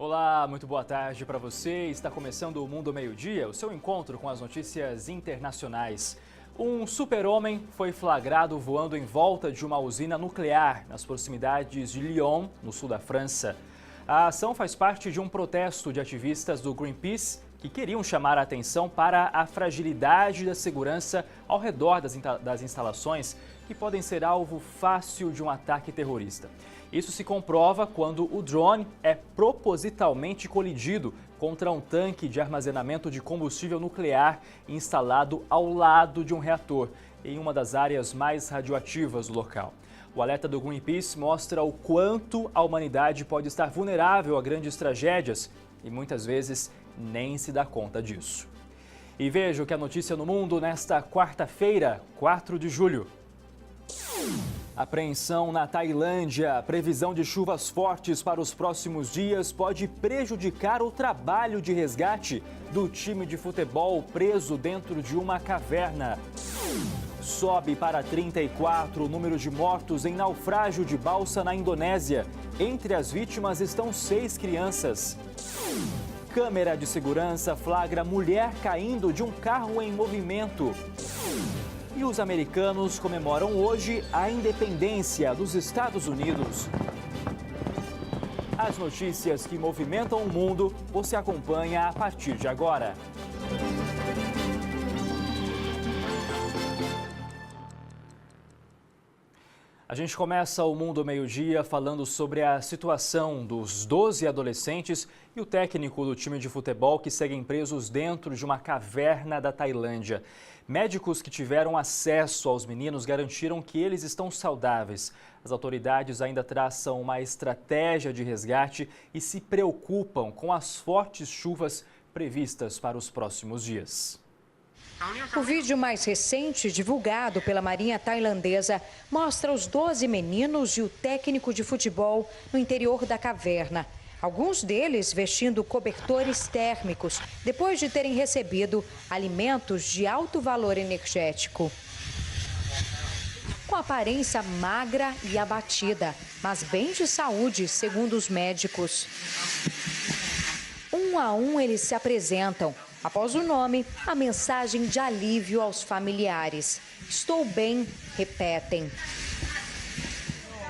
Olá, muito boa tarde para você. Está começando o Mundo Meio-Dia, o seu encontro com as notícias internacionais. Um super-homem foi flagrado voando em volta de uma usina nuclear nas proximidades de Lyon, no sul da França. A ação faz parte de um protesto de ativistas do Greenpeace que queriam chamar a atenção para a fragilidade da segurança ao redor das instalações que podem ser alvo fácil de um ataque terrorista. Isso se comprova quando o drone é propositalmente colidido contra um tanque de armazenamento de combustível nuclear instalado ao lado de um reator, em uma das áreas mais radioativas do local. O alerta do Greenpeace mostra o quanto a humanidade pode estar vulnerável a grandes tragédias e muitas vezes nem se dá conta disso. E veja o que é notícia no mundo nesta quarta-feira, 4 de julho. Apreensão na Tailândia. A previsão de chuvas fortes para os próximos dias pode prejudicar o trabalho de resgate do time de futebol preso dentro de uma caverna. Sobe para 34 o número de mortos em naufrágio de balsa na Indonésia. Entre as vítimas estão 6 crianças. Câmera de segurança flagra mulher caindo de um carro em movimento. E os americanos comemoram hoje a independência dos Estados Unidos. As notícias que movimentam o mundo você acompanha a partir de agora. A gente começa o Mundo Meio-Dia falando sobre a situação dos 12 adolescentes e o técnico do time de futebol que seguem presos dentro de uma caverna da Tailândia. Médicos que tiveram acesso aos meninos garantiram que eles estão saudáveis. As autoridades ainda traçam uma estratégia de resgate e se preocupam com as fortes chuvas previstas para os próximos dias. O vídeo mais recente, divulgado pela Marinha Tailandesa, mostra os 12 meninos e o técnico de futebol no interior da caverna. Alguns deles vestindo cobertores térmicos, depois de terem recebido alimentos de alto valor energético. Com aparência magra e abatida, mas bem de saúde, segundo os médicos. Um a um eles se apresentam. Após o nome, a mensagem de alívio aos familiares. Estou bem, repetem.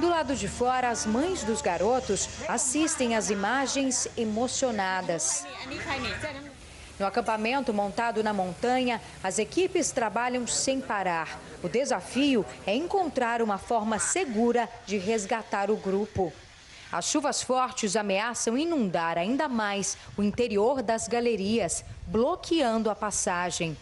Do lado de fora, as mães dos garotos assistem às imagens emocionadas. No acampamento montado na montanha, as equipes trabalham sem parar. O desafio é encontrar uma forma segura de resgatar o grupo. As chuvas fortes ameaçam inundar ainda mais o interior das galerias, bloqueando a passagem.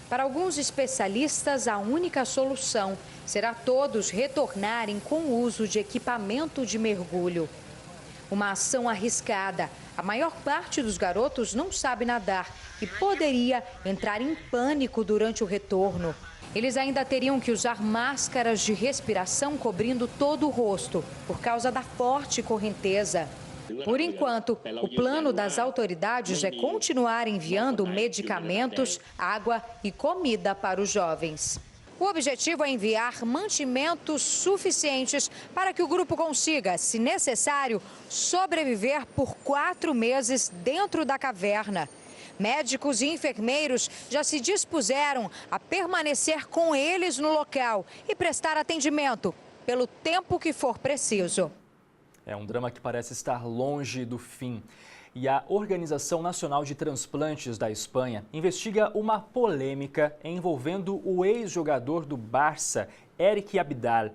Para alguns especialistas, a única solução será todos retornarem com o uso de equipamento de mergulho. Uma ação arriscada. A maior parte dos garotos não sabe nadar e poderia entrar em pânico durante o retorno. Eles ainda teriam que usar máscaras de respiração cobrindo todo o rosto, por causa da forte correnteza. Por enquanto, o plano das autoridades é continuar enviando medicamentos, água e comida para os jovens. O objetivo é enviar mantimentos suficientes para que o grupo consiga, se necessário, sobreviver por 4 meses dentro da caverna. Médicos e enfermeiros já se dispuseram a permanecer com eles no local e prestar atendimento pelo tempo que for preciso. É um drama que parece estar longe do fim. E a Organização Nacional de Transplantes da Espanha investiga uma polêmica envolvendo o ex-jogador do Barça, Eric Abidal.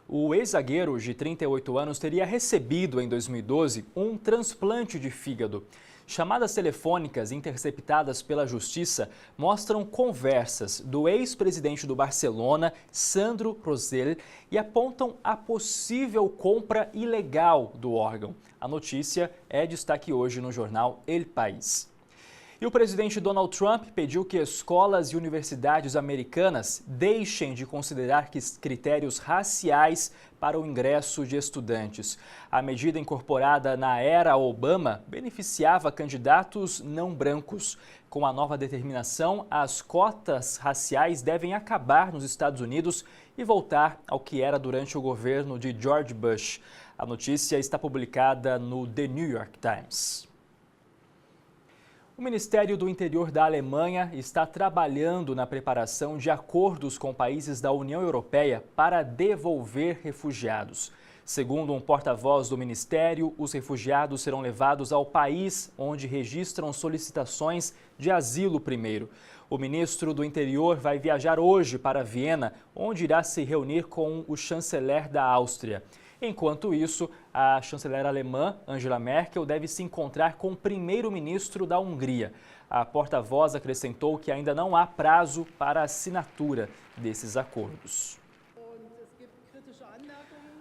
O ex-zagueiro de 38 anos teria recebido em 2012 um transplante de fígado. Chamadas telefônicas interceptadas pela Justiça mostram conversas do ex-presidente do Barcelona, Sandro Rosell, e apontam a possível compra ilegal do órgão. A notícia é destaque hoje no jornal El País. E o presidente Donald Trump pediu que escolas e universidades americanas deixem de considerar critérios raciais para o ingresso de estudantes. A medida incorporada na era Obama beneficiava candidatos não brancos. Com a nova determinação, as cotas raciais devem acabar nos Estados Unidos e voltar ao que era durante o governo de George Bush. A notícia está publicada no The New York Times. O Ministério do Interior da Alemanha está trabalhando na preparação de acordos com países da União Europeia para devolver refugiados. Segundo um porta-voz do Ministério, os refugiados serão levados ao país onde registram solicitações de asilo primeiro. O ministro do Interior vai viajar hoje para Viena, onde irá se reunir com o chanceler da Áustria. Enquanto isso, a chanceler alemã, Angela Merkel, deve se encontrar com o primeiro-ministro da Hungria. A porta-voz acrescentou que ainda não há prazo para a assinatura desses acordos.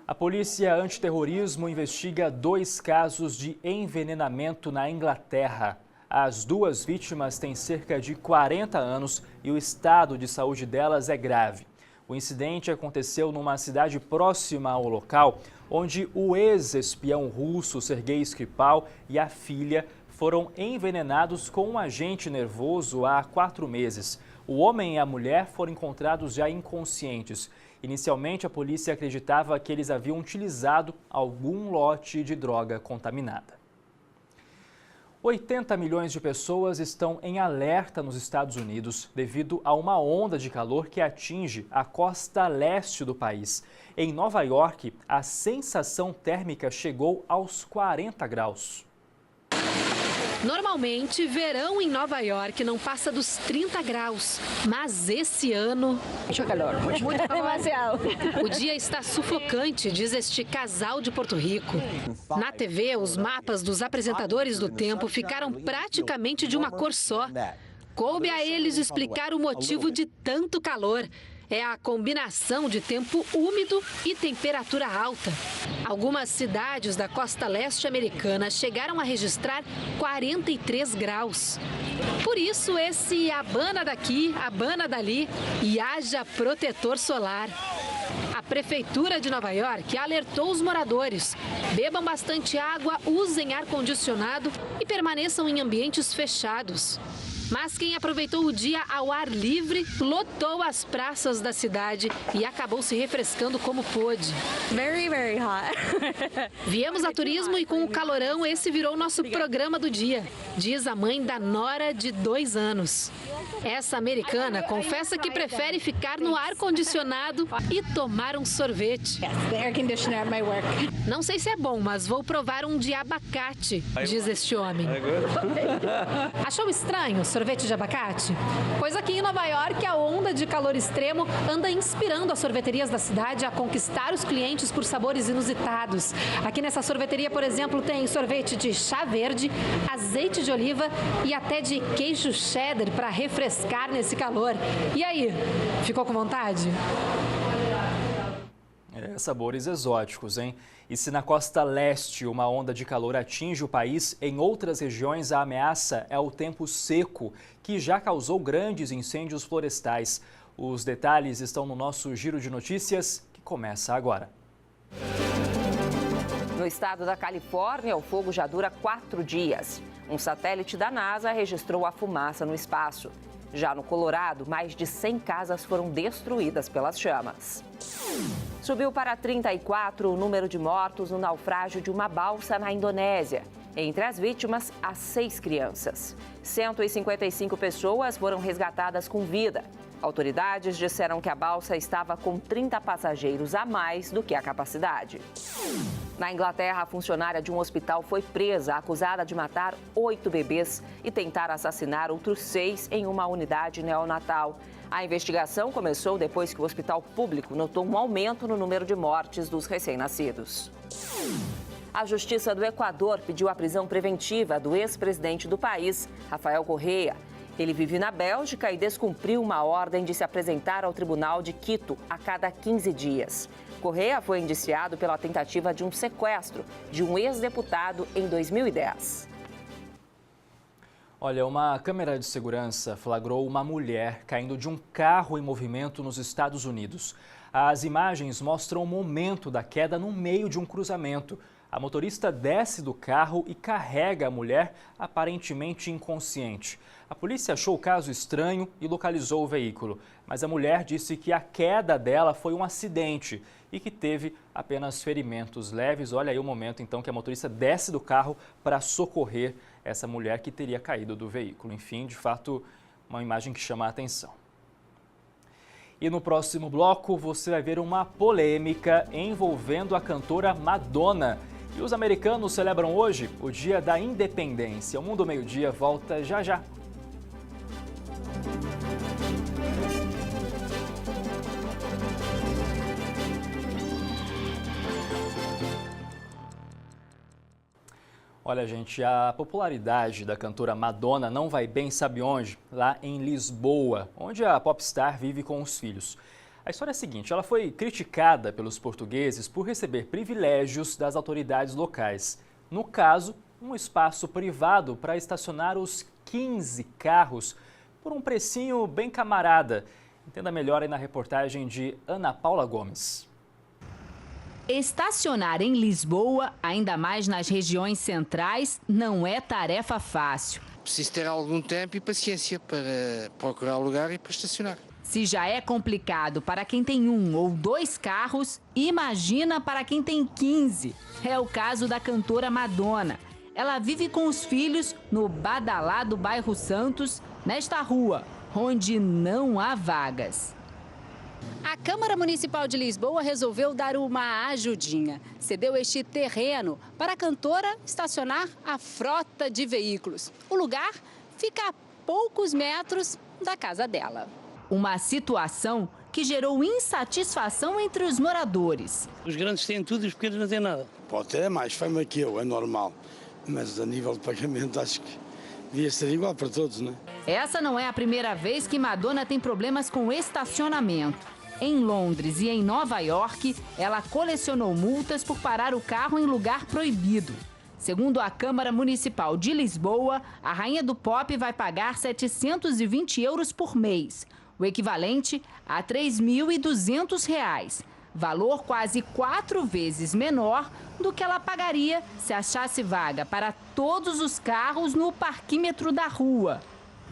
A polícia antiterrorismo investiga 2 casos de envenenamento na Inglaterra. As 2 vítimas têm cerca de 40 anos e o estado de saúde delas é grave. O incidente aconteceu numa cidade próxima ao local, onde o ex-espião russo Sergei Skripal e a filha foram envenenados com um agente nervoso há 4 meses. O homem e a mulher foram encontrados já inconscientes. Inicialmente, a polícia acreditava que eles haviam utilizado algum lote de droga contaminada. 80 milhões de pessoas estão em alerta nos Estados Unidos devido a uma onda de calor que atinge a costa leste do país. Em Nova York, a sensação térmica chegou aos 40 graus. Normalmente, verão em Nova York não passa dos 30 graus, mas esse ano... Muito calor. Muito demasiado. O dia está sufocante, diz este casal de Porto Rico. Na TV, os mapas dos apresentadores do tempo ficaram praticamente de uma cor só. Coube a eles explicar o motivo de tanto calor. É a combinação de tempo úmido e temperatura alta. Algumas cidades da costa leste americana chegaram a registrar 43 graus. Por isso, esse abana daqui, abana dali e haja protetor solar. A Prefeitura de Nova York alertou os moradores. Bebam bastante água, usem ar-condicionado e permaneçam em ambientes fechados. Mas quem aproveitou o dia ao ar livre lotou as praças da cidade e acabou se refrescando como pôde. Very, very hot. Viemos a turismo e com o calorão esse virou nosso programa do dia, diz a mãe da nora de 2 anos. Essa americana confessa que prefere ficar no ar-condicionado e tomar um sorvete. Não sei se é bom, mas vou provar um de abacate, diz este homem. Achou estranho sorvete de abacate? Pois aqui em Nova York, a onda de calor extremo anda inspirando as sorveterias da cidade a conquistar os clientes por sabores inusitados. Aqui nessa sorveteria, por exemplo, tem sorvete de chá verde, azeite de oliva e até de queijo cheddar para refrescar nesse calor. E aí, ficou com vontade? Sabores exóticos, hein? E se na costa leste uma onda de calor atinge o país, em outras regiões a ameaça é o tempo seco, que já causou grandes incêndios florestais. Os detalhes estão no nosso Giro de Notícias, que começa agora. No estado da Califórnia, o fogo já dura 4 dias. Um satélite da NASA registrou a fumaça no espaço. Já no Colorado, mais de 100 casas foram destruídas pelas chamas. Subiu para 34 o número de mortos no naufrágio de uma balsa na Indonésia. Entre as vítimas, há 6 crianças. 155 pessoas foram resgatadas com vida. Autoridades disseram que a balsa estava com 30 passageiros a mais do que a capacidade. Na Inglaterra, a funcionária de um hospital foi presa, acusada de matar 8 bebês e tentar assassinar outros 6 em uma unidade neonatal. A investigação começou depois que o hospital público notou um aumento no número de mortes dos recém-nascidos. A Justiça do Equador pediu a prisão preventiva do ex-presidente do país, Rafael Correa. Ele vive na Bélgica e descumpriu uma ordem de se apresentar ao Tribunal de Quito a cada 15 dias. Correa foi indiciado pela tentativa de um sequestro de um ex-deputado em 2010. Olha, uma câmera de segurança flagrou uma mulher caindo de um carro em movimento nos Estados Unidos. As imagens mostram o momento da queda no meio de um cruzamento. A motorista desce do carro e carrega a mulher, aparentemente inconsciente. A polícia achou o caso estranho e localizou o veículo, mas a mulher disse que a queda dela foi um acidente e e que teve apenas ferimentos leves. Olha aí o momento então que a motorista desce do carro para socorrer essa mulher que teria caído do veículo. Enfim, de fato, uma imagem que chama a atenção. E no próximo bloco você vai ver uma polêmica envolvendo a cantora Madonna. E os americanos celebram hoje o Dia da Independência. O Mundo Meio-Dia volta já já. Olha, gente, a popularidade da cantora Madonna não vai bem, sabe onde? Lá em Lisboa, onde a popstar vive com os filhos. A história é a seguinte, ela foi criticada pelos portugueses por receber privilégios das autoridades locais. No caso, um espaço privado para estacionar os 15 carros por um precinho bem camarada. Entenda melhor aí na reportagem de Ana Paula Gomes. Estacionar em Lisboa, ainda mais nas regiões centrais, não é tarefa fácil. Preciso ter algum tempo e paciência para procurar o lugar e para estacionar. Se já é complicado para quem tem 1 ou 2 carros, imagina para quem tem 15. É o caso da cantora Madonna. Ela vive com os filhos no badalado bairro Santos, nesta rua, onde não há vagas. A Câmara Municipal de Lisboa resolveu dar uma ajudinha. Cedeu este terreno para a cantora estacionar a frota de veículos. O lugar fica a poucos metros da casa dela. Uma situação que gerou insatisfação entre os moradores. Os grandes têm tudo e os pequenos não têm nada. Pode ter mais fama que eu, é normal. Mas a nível de pagamento acho que devia ser igual para todos, não é? Essa não é a primeira vez que Madonna tem problemas com estacionamento. Em Londres e em Nova York, ela colecionou multas por parar o carro em lugar proibido. Segundo a Câmara Municipal de Lisboa, a rainha do pop vai pagar 720 euros por mês, o equivalente a R$ 3.200, valor quase 4 vezes menor do que ela pagaria se achasse vaga para todos os carros no parquímetro da rua.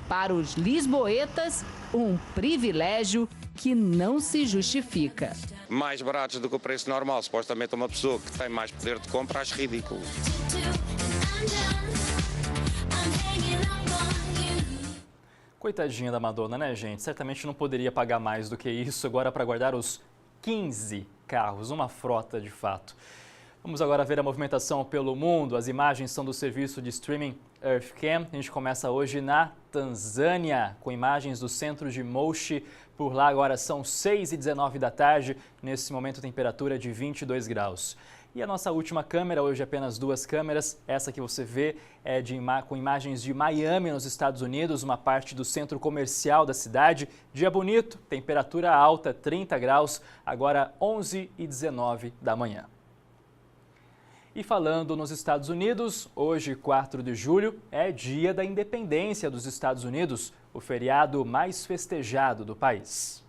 Para os lisboetas, um privilégio que não se justifica. Mais baratos do que o preço normal, supostamente uma pessoa que tem mais poder de compra, acho ridículo. Coitadinha da Madonna, né, gente? Certamente não poderia pagar mais do que isso agora para guardar os 15 carros, uma frota de fato. Vamos agora ver a movimentação pelo mundo. As imagens são do serviço de streaming Earthcam. A gente começa hoje na Tanzânia, com imagens do centro de Moshi. Por lá agora são 6h19 da tarde. Nesse momento, temperatura de 22 graus. E a nossa última câmera, hoje apenas 2 câmeras. Essa que você vê é com imagens de Miami, nos Estados Unidos, uma parte do centro comercial da cidade. Dia bonito, temperatura alta, 30 graus, agora 11h19 da manhã. E falando nos Estados Unidos, hoje, 4 de julho, é dia da independência dos Estados Unidos, o feriado mais festejado do país.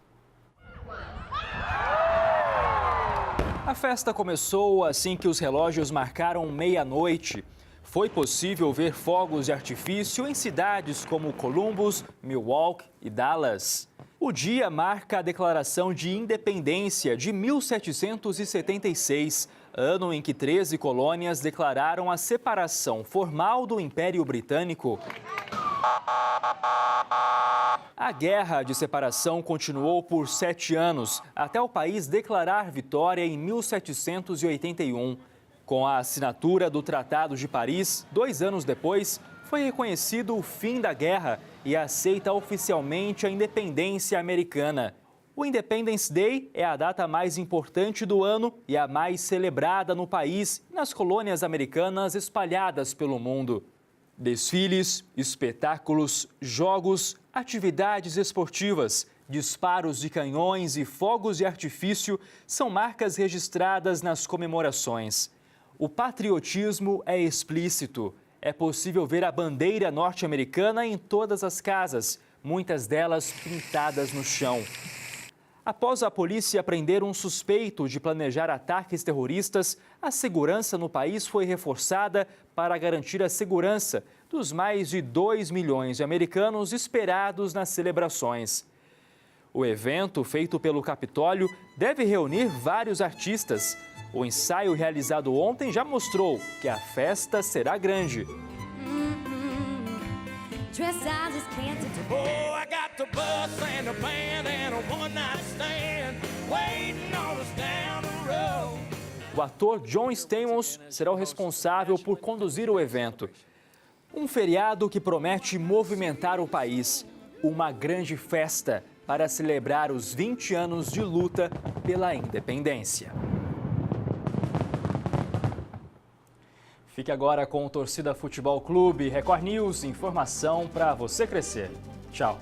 A festa começou assim que os relógios marcaram meia-noite. Foi possível ver fogos de artifício em cidades como Columbus, Milwaukee e Dallas. O dia marca a Declaração de Independência de 1776, ano em que 13 colônias declararam a separação formal do Império Britânico. A Guerra de Separação continuou por 7 anos, até o país declarar vitória em 1781. Com a assinatura do Tratado de Paris, 2 anos depois, foi reconhecido o fim da guerra e aceita oficialmente a independência americana. O Independence Day é a data mais importante do ano e a mais celebrada no país e nas colônias americanas espalhadas pelo mundo. Desfiles, espetáculos, jogos, atividades esportivas, disparos de canhões e fogos de artifício são marcas registradas nas comemorações. O patriotismo é explícito. É possível ver a bandeira norte-americana em todas as casas, muitas delas pintadas no chão. Após a polícia prender um suspeito de planejar ataques terroristas, a segurança no país foi reforçada para garantir a segurança dos mais de 2 milhões de americanos esperados nas celebrações. O evento, feito pelo Capitólio, deve reunir vários artistas. O ensaio realizado ontem já mostrou que a festa será grande. O ator John Stamos será o responsável por conduzir o evento. Um feriado que promete movimentar o país. Uma grande festa para celebrar os 20 anos de luta pela independência. Fique agora com o Torcida Futebol Clube. Record News, informação para você crescer. Tchau.